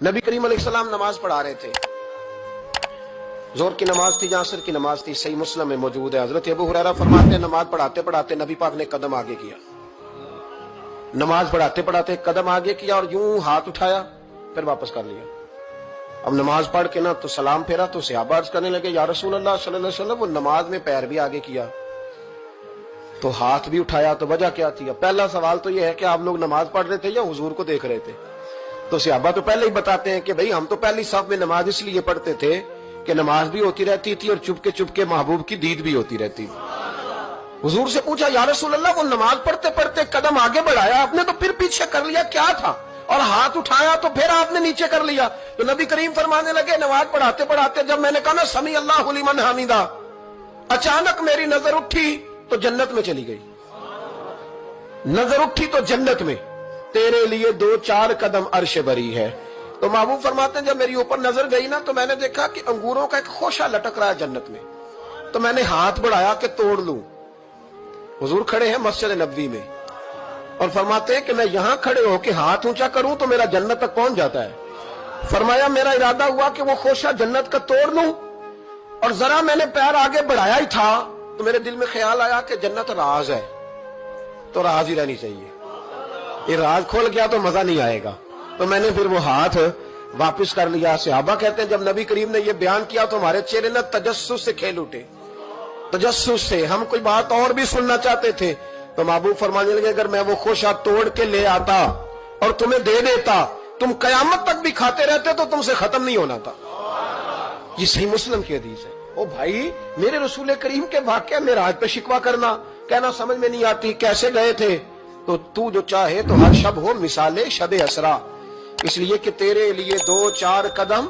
नबी करीम अलैहिस्सलाम नमाज पढ़ा रहे थे, जोहर की नमाज थी, असर की नमाज थी, सही मुस्लिम में मौजूद है। हजरत अबू हुरैरा फरमाते हैं नमाज पढ़ाते पढ़ाते नबी पाक ने कदम आगे किया, नमाज पढ़ाते पढ़ाते कदम आगे किया और यूं हाथ उठाया फिर वापस कर लिया। अब नमाज पढ़ के ना तो सलाम फेरा तो सहाबा अर्ज करने लगे या रसूल अल्लाह सल्लल्लाहु अलैहि वसल्लम, वो नमाज में पैर भी आगे किया तो हाथ भी उठाया, तो वजह क्या थी? पहला सवाल तो यह है कि आप लोग नमाज पढ़ रहे थे या हुजूर को देख रहे थे? तो सहाबा तो पहले ही बताते हैं कि भाई हम तो पहली साफ में नमाज इसलिए पढ़ते थे कि नमाज भी होती रहती थी और चुपके चुपके महबूब की दीद भी होती रहती थी। हुजूर से पूछा या रसूल अल्लाह, वो नमाज पढ़ते पढ़ते कदम आगे बढ़ाया आपने तो फिर पीछे कर लिया, क्या था? और हाथ उठाया तो फिर आपने नीचे कर लिया। तो नबी करीम फरमाने लगे नमाज पढ़ाते पढ़ाते जब मैंने कहा ना समी अल्लाहु लिमन हमीदा, अचानक मेरी नजर उठी तो जन्नत में चली गई। नजर उठी तो जन्नत में, तेरे लिए 2-4 कदम अर्श बरी है। तो महबूब फरमाते हैं जब मेरी ऊपर नजर गई ना तो मैंने देखा कि अंगूरों का एक खोशा लटक रहा है जन्नत में, तो मैंने हाथ बढ़ाया कि तोड़ लूं। हुजूर खड़े हैं मस्जिद नबवी में और फरमाते हैं कि मैं यहां खड़े होकर हाथ ऊंचा करूं तो मेरा जन्नत तक पहुंच जाता है। फरमाया मेरा इरादा हुआ कि वो खोशा जन्नत का तोड़ लूं और जरा मैंने पैर आगे बढ़ाया ही था तो मेरे दिल में ख्याल आया कि जन्नत राज है तो राज ही रहनी चाहिए, ये राज खोल गया तो मजा नहीं आएगा। तो मैंने फिर वो हाथ वापस कर लिया। सहाबा कहते हैं जब नबी करीम ने ये बयान किया तो हमारे चेहरे न तजस्सुस से खेल उठे, तजस्सुस से हम कोई बात और भी सुनना चाहते थे। तो महबूब फरमाने लगे अगर मैं वो खोशा तोड़ के ले आता और तुम्हें दे देता तुम कयामत तक भी खाते रहते तो तुमसे खत्म नहीं होना था। ये सही मुस्लिम की हदीस है। ओ भाई, मेरे रसूल करीम के वाकया में राज पे शिकवा करना, कहना समझ में नहीं आती कैसे गए थे। तो तू जो चाहे तो हर शब हो मिसाले शबे असरा, इसलिए कि तेरे लिए 2-4 कदम